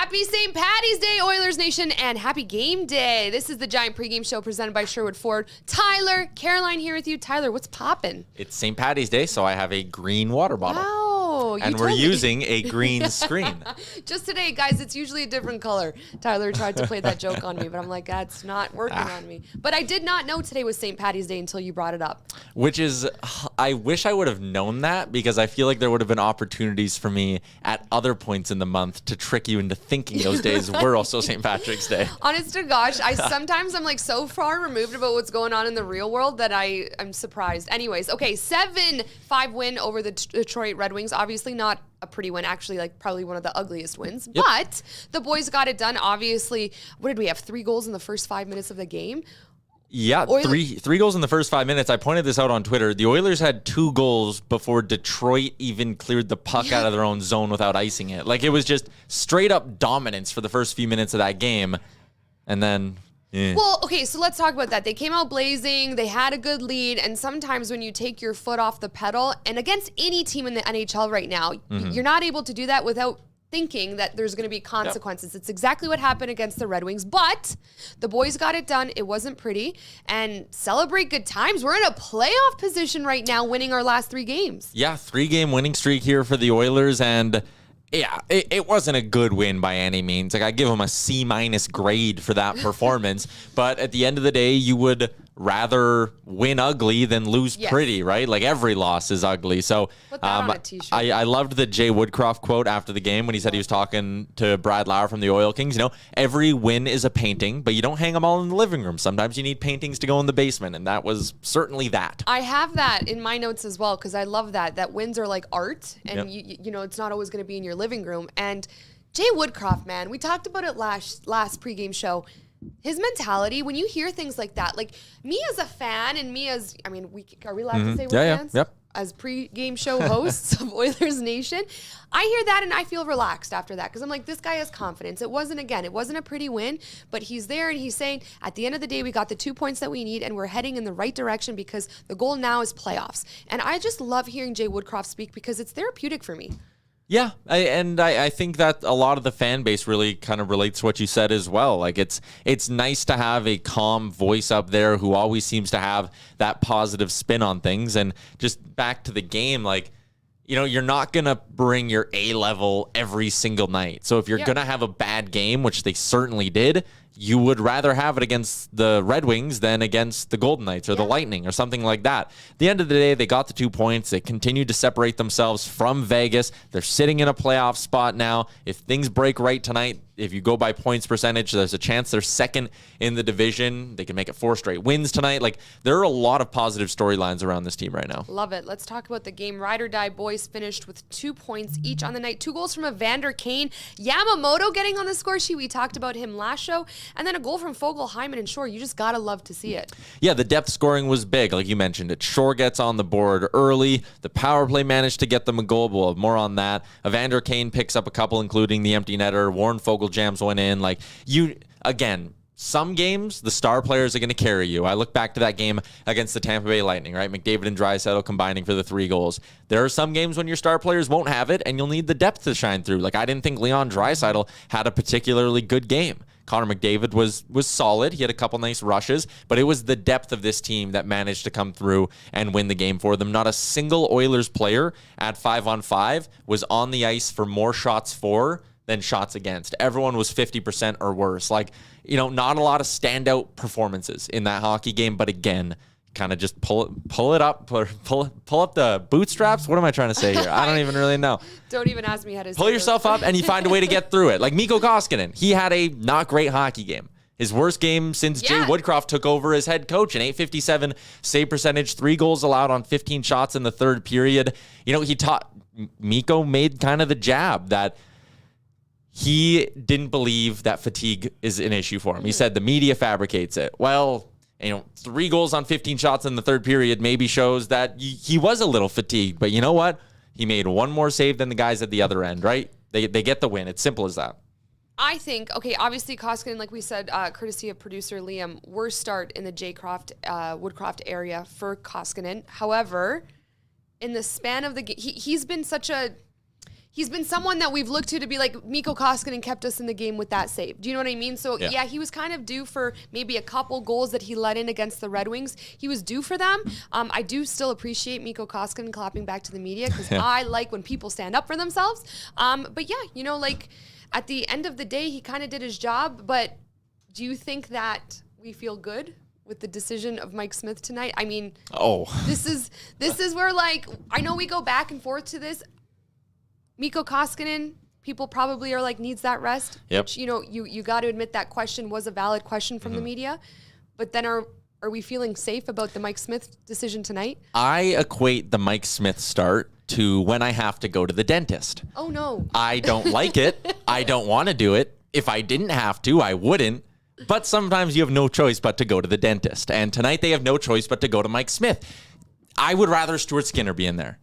Happy St. Patty's Day, Oilers Nation, and happy game day. This is the Giant pregame show presented by Sherwood Ford. Tyler, Caroline here with you. Tyler, what's poppin'? It's St. Patty's Day, so I have a green water bottle. Wow. And we're using a green screen. Just today, guys, it's usually a different color. Tyler tried to play that joke on me, but I'm like, that's not working on me. But I did not know today was St. Patty's Day until you brought it up. Which is, I wish I would have known that, because I feel like there would have been opportunities for me at other points in the month to trick you into thinking those days were also St. Patrick's Day. Honest to gosh, sometimes I'm like so far removed about what's going on in the real world that I'm surprised. Anyways, okay, 7-5 win over the Detroit Red Wings. Obviously not a pretty win, actually, like probably one of the ugliest wins. Yep. But the boys got it done. Obviously, what did we have? 3 goals in the first 5 minutes of the game? Yeah, three goals in the first 5 minutes. I pointed this out on Twitter. The Oilers had 2 goals before Detroit even cleared the puck out of their own zone without icing it. Like, it was just straight up dominance for the first few minutes of that game. And then... Well, okay, so let's talk about that. They came out blazing. They had a good lead. And sometimes when you take your foot off the pedal, and against any team in the NHL right now, you're not able to do that without thinking that there's going to be consequences. Yep. It's exactly what happened against the Red Wings, but the boys got it done. It wasn't pretty, and celebrate good times. We're in a playoff position right now, winning our last 3 games. Yeah, 3-game winning streak here for the Oilers, and yeah, it wasn't a good win by any means. Like, I give them a C- grade for that performance, but at the end of the day, you would rather win ugly than lose pretty, right? Like, every loss is ugly. So put that on a t-shirt. I loved the Jay Woodcroft quote after the game when he said he was talking to Brad Lauer from the Oil Kings. You know, every win is a painting, but you don't hang them all in the living room. Sometimes you need paintings to go in the basement, and that was certainly that. I have that in my notes as well, because I love that wins are like art, and you know, it's not always going to be in your living room. And Jay Woodcroft, man, we talked about it last pregame show. His mentality, when you hear things like that, like me as a fan and me as, I mean, are we allowed to say we're fans? Yep. As pre-game show hosts of Oilers Nation, I hear that and I feel relaxed after that, because I'm like, this guy has confidence. It wasn't a pretty win, but he's there and he's saying, at the end of the day, we got the 2 points that we need and we're heading in the right direction, because the goal now is playoffs. And I just love hearing Jay Woodcroft speak, because it's therapeutic for me. Yeah, I think that a lot of the fan base really kind of relates to what you said as well. Like, it's nice to have a calm voice up there who always seems to have that positive spin on things. And just back to the game, like, you know, you're not going to bring your A level every single night. So if you're going to have a bad game, which they certainly did, you would rather have it against the Red Wings than against the Golden Knights or the Lightning or something like that. At the end of the day, they got the 2 points. They continued to separate themselves from Vegas. They're sitting in a playoff spot now. If things break right tonight, if you go by points percentage, there's a chance they're second in the division. They can make it 4 straight wins tonight. Like, there are a lot of positive storylines around this team right now. Love it. Let's talk about the game. Ride or Die boys finished with 2 points each on the night. 2 goals from Evander Kane. Yamamoto getting on the score sheet. We talked about him last show. And then a goal from Fogle, Hyman, and Shore. You just got to love to see it. Yeah, the depth scoring was big. Like you mentioned it. Shore gets on the board early. The power play managed to get them a goal. We'll have more on that. Evander Kane picks up a couple, including the empty netter. Warren Fogle jams one in. Like, again, some games, the star players are going to carry you. I look back to that game against the Tampa Bay Lightning, right? McDavid and Draisaitl combining for the 3 goals. There are some games when your star players won't have it, and you'll need the depth to shine through. Like, I didn't think Leon Draisaitl had a particularly good game. Connor McDavid was solid. He had a couple nice rushes, but it was the depth of this team that managed to come through and win the game for them. Not a single Oilers player at 5-on-5 was on the ice for more shots for than shots against. Everyone was 50% or worse. Like, you know, not a lot of standout performances in that hockey game, but again, kind of just pull it up, pull up the bootstraps. What am I trying to say here? I don't even really know. Don't even ask me how to say Pull yourself up and you find a way to get through it. Like Mikko Koskinen, he had a not great hockey game. His worst game since Jay Woodcroft took over as head coach. An .857 save percentage, 3 goals allowed on 15 shots in the third period. You know, Mikko made kind of the jab that he didn't believe that fatigue is an issue for him. He said the media fabricates it. Well, you know, 3 goals on 15 shots in the third period maybe shows that he was a little fatigued. But you know what? He made 1 more save than the guys at the other end, right? They get the win. It's simple as that. I think, okay, obviously Koskinen, like we said, courtesy of producer Liam, worst start in the Woodcroft area for Koskinen. However, in the span of the game, he's been such a he's been someone that we've looked to be like, Mikko Koskinen kept us in the game with that save. Do you know what I mean? So, yeah, he was kind of due for maybe a couple goals that he let in against the Red Wings. He was due for them. I do still appreciate Mikko Koskinen clapping back to the media because I like when people stand up for themselves. But, yeah, you know, like at the end of the day, he kind of did his job. But do you think that we feel good with the decision of Mike Smith tonight? I mean, this is where, like, I know we go back and forth to this. Mikko Koskinen, people probably are like, needs that rest. Yep. Which, you know, you got to admit that question was a valid question from the media. But then are we feeling safe about the Mike Smith decision tonight? I equate the Mike Smith start to when I have to go to the dentist. Oh, no. I don't like it. I don't want to do it. If I didn't have to, I wouldn't. But sometimes you have no choice but to go to the dentist. And tonight they have no choice but to go to Mike Smith. I would rather Stuart Skinner be in there.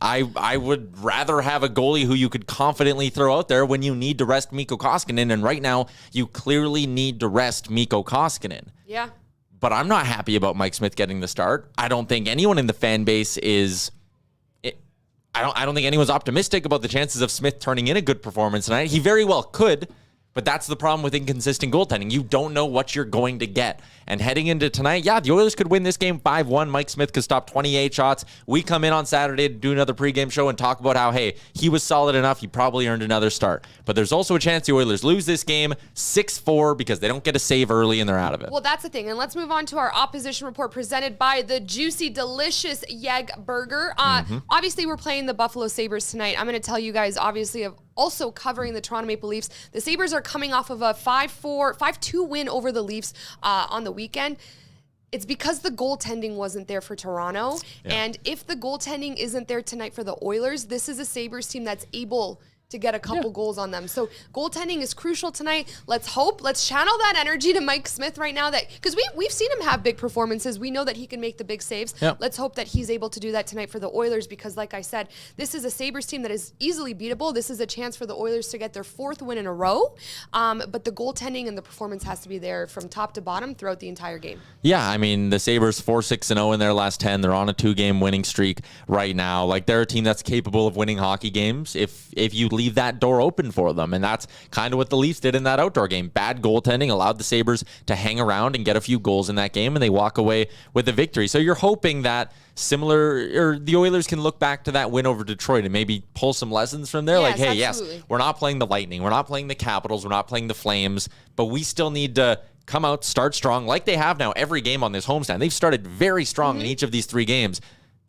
I would rather have a goalie who you could confidently throw out there when you need to rest Mikko Koskinen. And right now, you clearly need to rest Mikko Koskinen. Yeah. But I'm not happy about Mike Smith getting the start. I don't think anyone in the fan base is... I don't think anyone's optimistic about the chances of Smith turning in a good performance tonight. He very well could. But that's the problem with inconsistent goaltending. You don't know what you're going to get. And heading into tonight, yeah, the Oilers could win this game 5-1. Mike Smith could stop 28 shots. We come in on Saturday to do another pregame show and talk about how, hey, he was solid enough. He probably earned another start. But there's also a chance the Oilers lose this game 6-4 because they don't get a save early and they're out of it. Well, that's the thing. And let's move on to our opposition report presented by the juicy, delicious Yeg Burger. Obviously, we're playing the Buffalo Sabres tonight. I'm going to tell you guys, obviously, of also covering the Toronto Maple Leafs. The Sabres are coming off of a 5-2 win over the Leafs on the weekend. It's because the goaltending wasn't there for Toronto. Yeah. And if the goaltending isn't there tonight for the Oilers, this is a Sabres team that's able to get a couple goals on them. So goaltending is crucial tonight. Let's hope. Let's channel that energy to Mike Smith right now, that because we've seen him have big performances. We know that he can make the big saves. Yep. Let's hope that he's able to do that tonight for the Oilers because, like I said, this is a Sabres team that is easily beatable. This is a chance for the Oilers to get their 4th win in a row. But the goaltending and the performance has to be there from top to bottom throughout the entire game. Yeah, I mean, the Sabres 4-6-0 in their last 10. They're on a 2-game winning streak right now. Like, they're a team that's capable of winning hockey games if you leave that door open for them. And that's kind of what the Leafs did in that outdoor game. Bad goaltending allowed the Sabres to hang around and get a few goals in that game, and they walk away with a victory. So you're hoping that the Oilers can look back to that win over Detroit and maybe pull some lessons from there. Yes, like, hey, absolutely. yes, we're not playing the Lightning. We're not playing the Capitals. We're not playing the Flames. But we still need to come out, start strong, like they have now every game on this homestand. They've started very strong in each of these 3 games.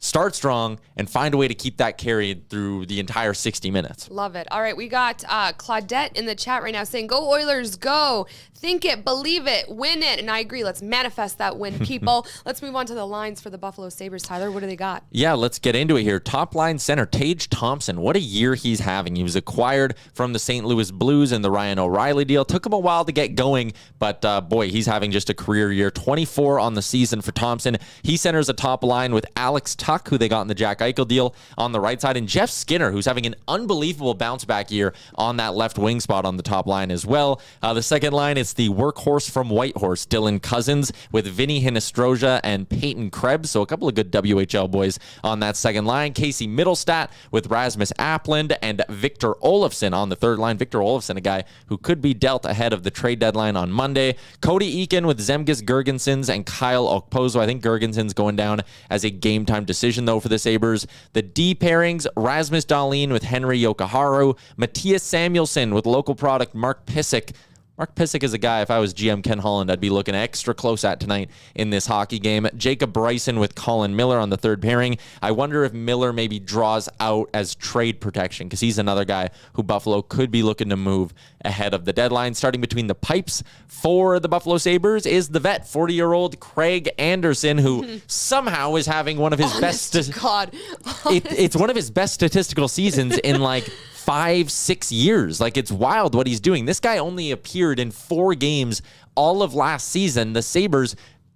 Start strong and find a way to keep that carried through the entire 60 minutes. Love it. All right, we got Claudette in the chat right now saying, go Oilers, go. Think it, believe it, win it. And I agree. Let's manifest that win, people. Let's move on to the lines for the Buffalo Sabres. Tyler, what do they got? Yeah, let's get into it here. Top line center, Tage Thompson. What a year he's having. He was acquired from the St. Louis Blues in the Ryan O'Reilly deal. Took him a while to get going, but boy, he's having just a career year. 24 on the season for Thompson. He centers a top line with Alex Tuck, who they got in the Jack Eichel deal on the right side, and Jeff Skinner, who's having an unbelievable bounce back year on that left wing spot on the top line as well. The second line, it's the workhorse from Whitehorse, Dylan Cousins, with Vinny Hinostroza and Peyton Krebs. So a couple of good WHL boys on that second line. Casey Middlestat with Rasmus Appland and Victor Olofsson on the third line. Victor Olofsson, a guy who could be dealt ahead of the trade deadline on Monday. Cody Eakin with Zemgus Girgensons and Kyle Okposo. I think Girgensons going down as a game time decision, though, for the Sabres. The D pairings, Rasmus Dahlin with Henry Yokoharu, Matthias Samuelsson with local product Mark Pysyk. Mark Pysyk is a guy, if I was GM Ken Holland, I'd be looking extra close at tonight in this hockey game. Jacob Bryson with Colin Miller on the third pairing. I wonder if Miller maybe draws out as trade protection, because he's another guy who Buffalo could be looking to move ahead of the deadline. Starting between the pipes for the Buffalo Sabres is the vet, 40-year-old Craig Anderson, who somehow is having one of his best... It's one of his best statistical seasons in like 5-6 years. Like, it's wild what he's doing. This guy only appeared in 4 games all of last season. The Sabres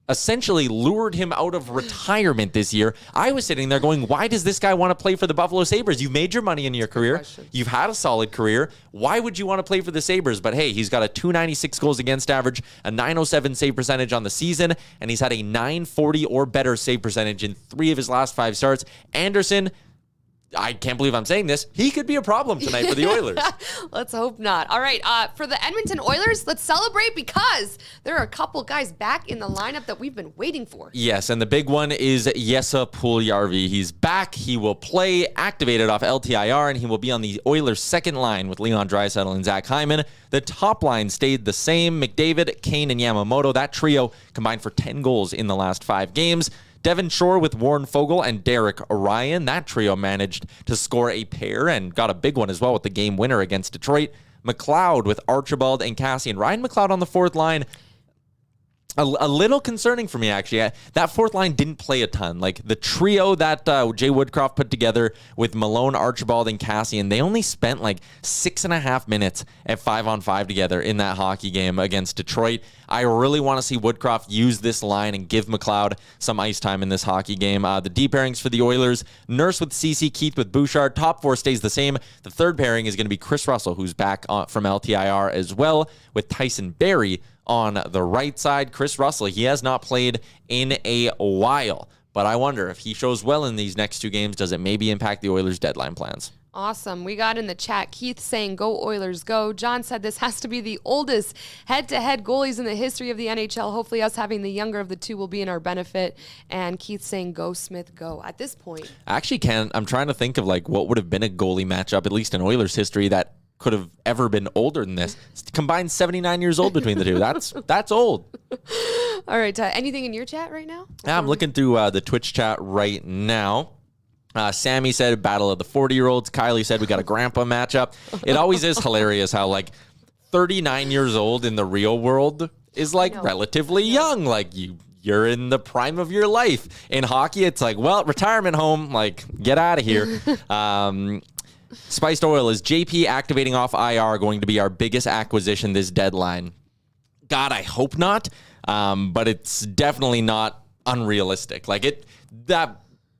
essentially lured him out of retirement this year. I was sitting there going, why does this guy want to play for the Buffalo Sabres? You've made your money in your career. You've had a solid career. Why would you want to play for the Sabres? But hey, he's got a .296 goals against average, a .907 save percentage on the season, and he's had a .940 or better save percentage in 3 of his last 5 starts. Anderson, I can't believe I'm saying this. He could be a problem tonight for the Oilers. Let's hope not. All right, for the Edmonton Oilers, let's celebrate because there are a couple guys back in the lineup that we've been waiting for. Yes, and the big one is Jesse Puljujärvi. He's back. He will play activated off LTIR, and he will be on the Oilers' second line with Leon Draisaitl and Zach Hyman. The top line stayed the same. McDavid, Kane, and Yamamoto. That trio combined for 10 goals in the last 5 games. Devon Shore with Warren Foegele and Derek Ryan. That trio managed to score a pair and got a big one as well with the game winner against Detroit. McLeod with Archibald and Cassian. Ryan McLeod on the fourth line. A little concerning for me, actually. That fourth line didn't play a ton. Like the trio that Jay Woodcroft put together with Malone, Archibald, and Cassian, they only spent like 6.5 minutes at 5-on-5 together in that hockey game against Detroit. I really want to see Woodcroft use this line and give McLeod some ice time in this hockey game. The D pairings for the Oilers, Nurse with Ceci, Keith with Bouchard. Top 4 stays the same. The third pairing is going to be Chris Russell, who's back from LTIR as well, with Tyson Barrie on the right side. Chris Russell, he has not played in a while, but I wonder if he shows well in these next 2 games, does it maybe impact the Oilers' deadline plans? Awesome. We got in the chat Keith saying, go Oilers, go. John said this has to be the oldest head-to-head goalies in the history of the NHL. Hopefully us having the younger of the two will be in our benefit. And Keith saying, go Smith, go. At this point, actually, I'm trying to think of like what would have been a goalie matchup, at least in Oilers history, that could have ever been older than this. It's combined 79 years old between the two. That's old. All right, Ty, anything in your chat right now? I'm looking through the Twitch chat right now. Sammy said battle of the 40-year-olds. Kylie said we got a grandpa matchup. It always is hilarious how like 39 years old in the real world is like relatively young. Like you're in the prime of your life. In hockey, it's like, well, retirement home, like get out of here. Spiced Oil, is JP activating off IR going to be our biggest acquisition this deadline? God, I hope not. But it's definitely not unrealistic. Like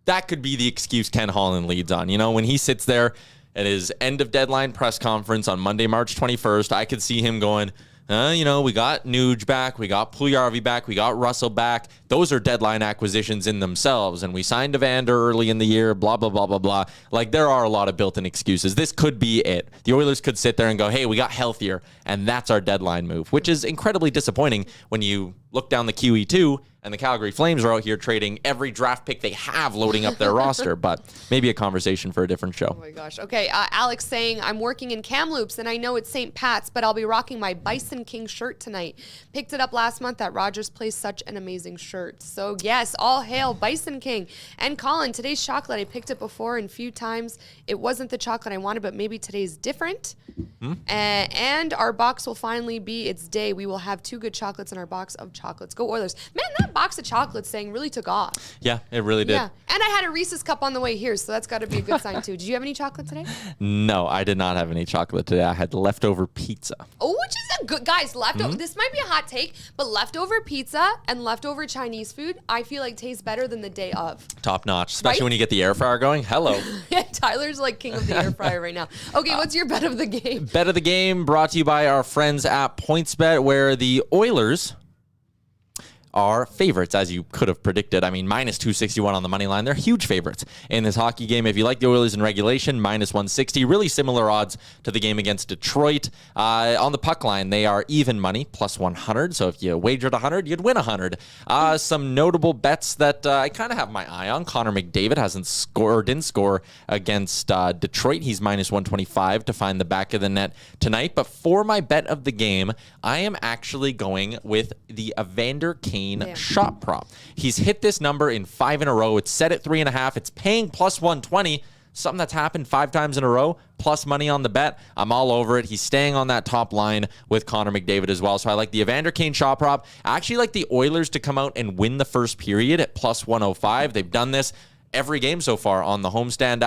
that could be the excuse Ken Holland leads on. You know, when he sits there at his end of deadline press conference on Monday, March 21st, I could see him going, we got Nuge back, we got Puljujärvi back, we got Russell back. Those are deadline acquisitions in themselves, and we signed Evander early in the year, blah, blah, blah, blah, blah. Like, there are a lot of built-in excuses. This could be it. The Oilers could sit there and go, hey, we got healthier, and that's our deadline move, which is incredibly disappointing when you look down the QE2 and the Calgary Flames are out here trading every draft pick they have loading up their roster, but maybe a conversation for a different show. Oh my gosh. Okay, Alex saying, I'm working in Kamloops, and I know it's St. Pat's, but I'll be rocking my Bison King shirt tonight. Picked it up last month at Rogers Place. Such an amazing shirt. So yes, all hail Bison King. And Colin, today's chocolate, I picked it before and a few times. It wasn't the chocolate I wanted, but maybe today's different. And our box will finally be its day. We will have 2 good chocolates in our box of chocolates. Go Oilers. Man, that box of chocolates thing really took off. Yeah, it really did. Yeah, and I had a Reese's cup on the way here, so that's got to be a good sign too. Did you have any chocolate today? No, I did not have any chocolate today. I had leftover pizza. Oh, which is a good, guys, leftover. This might be a hot take, but leftover pizza and leftover Chinese food, I feel like tastes better than the day of. Top notch, especially right? when you get the air fryer going. Hello. Yeah, Tyler's like king of the air fryer right now. Okay, what's your bet of the game? Bet of the game brought to you by our friends at PointsBet, where the Oilers are favorites, as you could have predicted. I mean, minus 261 on the money line. They're huge favorites in this hockey game. If you like the Oilers in regulation, minus 160. Really similar odds to the game against Detroit. On the puck line, they are even money, plus 100. So if you wagered 100, you'd win 100. Some notable bets that I kind of have my eye on. Connor McDavid didn't score against Detroit. He's minus 125 to find the back of the net tonight. But for my bet of the game, I am actually going with the Evander Kane shot prop. He's hit this number in 5 in a row. It's set at 3.5. It's paying plus 120. Something that's happened 5 times in a row, plus money on the bet. I'm all over it. He's staying on that top line with Connor McDavid as well. So I like the Evander Kane shot prop. I actually like the Oilers to come out and win the first period at plus 105. They've done this every game so far on the homestand,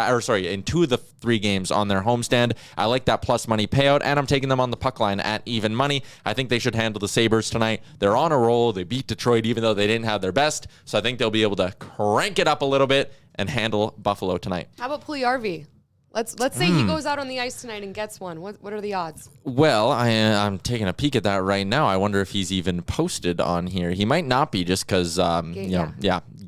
in 2 of the 3 games on their homestand. I like that plus money payout, and I'm taking them on the puck line at even money. I think they should handle the Sabres tonight. They're on a roll. They beat Detroit even though they didn't have their best, so I think they'll be able to crank it up a little bit and handle Buffalo tonight. How about Puljujärvi? Let's say he goes out on the ice tonight and gets one. What are the odds? Well, I'm taking a peek at that right now. I wonder if he's even posted on here. He might not be just because,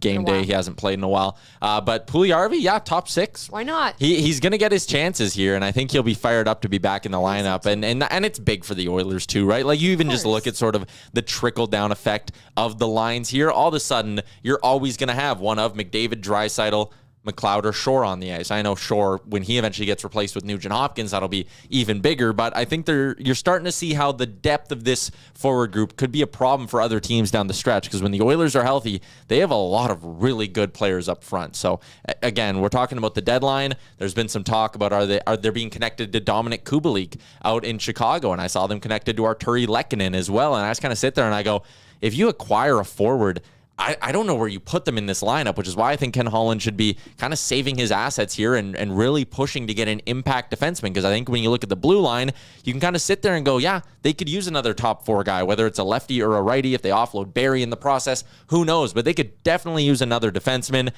game day. He hasn't played in a while. But Puljujarvi, yeah, top 6. Why not? He's going to get his chances here, and I think he'll be fired up to be back in the lineup. And it's big for the Oilers too, right? Like, you even just look at sort of the trickle-down effect of the lines here. All of a sudden, you're always going to have one of McDavid, Draisaitl, McLeod, or Shore on the ice. I know Shore, when he eventually gets replaced with Nugent Hopkins, that'll be even bigger. But I think you're starting to see how the depth of this forward group could be a problem for other teams down the stretch. Because when the Oilers are healthy, they have a lot of really good players up front. So again, we're talking about the deadline. There's been some talk about are they being connected to Dominic Kubalik out in Chicago, and I saw them connected to Arturi Lehkonen as well. And I just kind of sit there and I go, if you acquire a forward, I don't know where you put them in this lineup, which is why I think Ken Holland should be kind of saving his assets here and really pushing to get an impact defenseman. Because I think when you look at the blue line, you can kind of sit there and go, yeah, they could use another top 4 guy, whether it's a lefty or a righty. If they offload Barrie in the process, who knows? But they could definitely use another defenseman.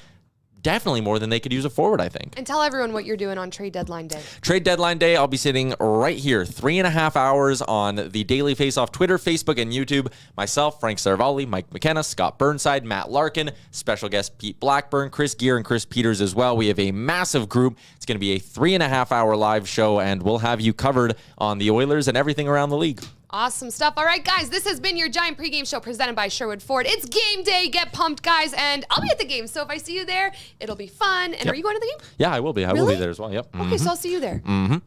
Definitely more than they could use a forward, I think. And tell everyone what you're doing on trade deadline day. Trade deadline day, I'll be sitting right here, 3.5 hours on the Daily Faceoff Twitter, Facebook, and YouTube. Myself, Frank Saravalli, Mike McKenna, Scott Burnside, Matt Larkin, special guest Pete Blackburn, Chris Gear, and Chris Peters as well. We have a massive group. It's going to be a 3.5 hour live show, and we'll have you covered on the Oilers and everything around the league. Awesome stuff. All right, guys, this has been your Giant pregame show presented by Sherwood Ford. It's game day. Get pumped, guys, and I'll be at the game. So if I see you there, it'll be fun. And Are you going to the game? Yeah, I will be. I will be there as well. Yep. Okay, so I'll see you there.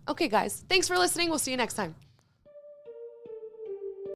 Okay, guys, thanks for listening. We'll see you next time.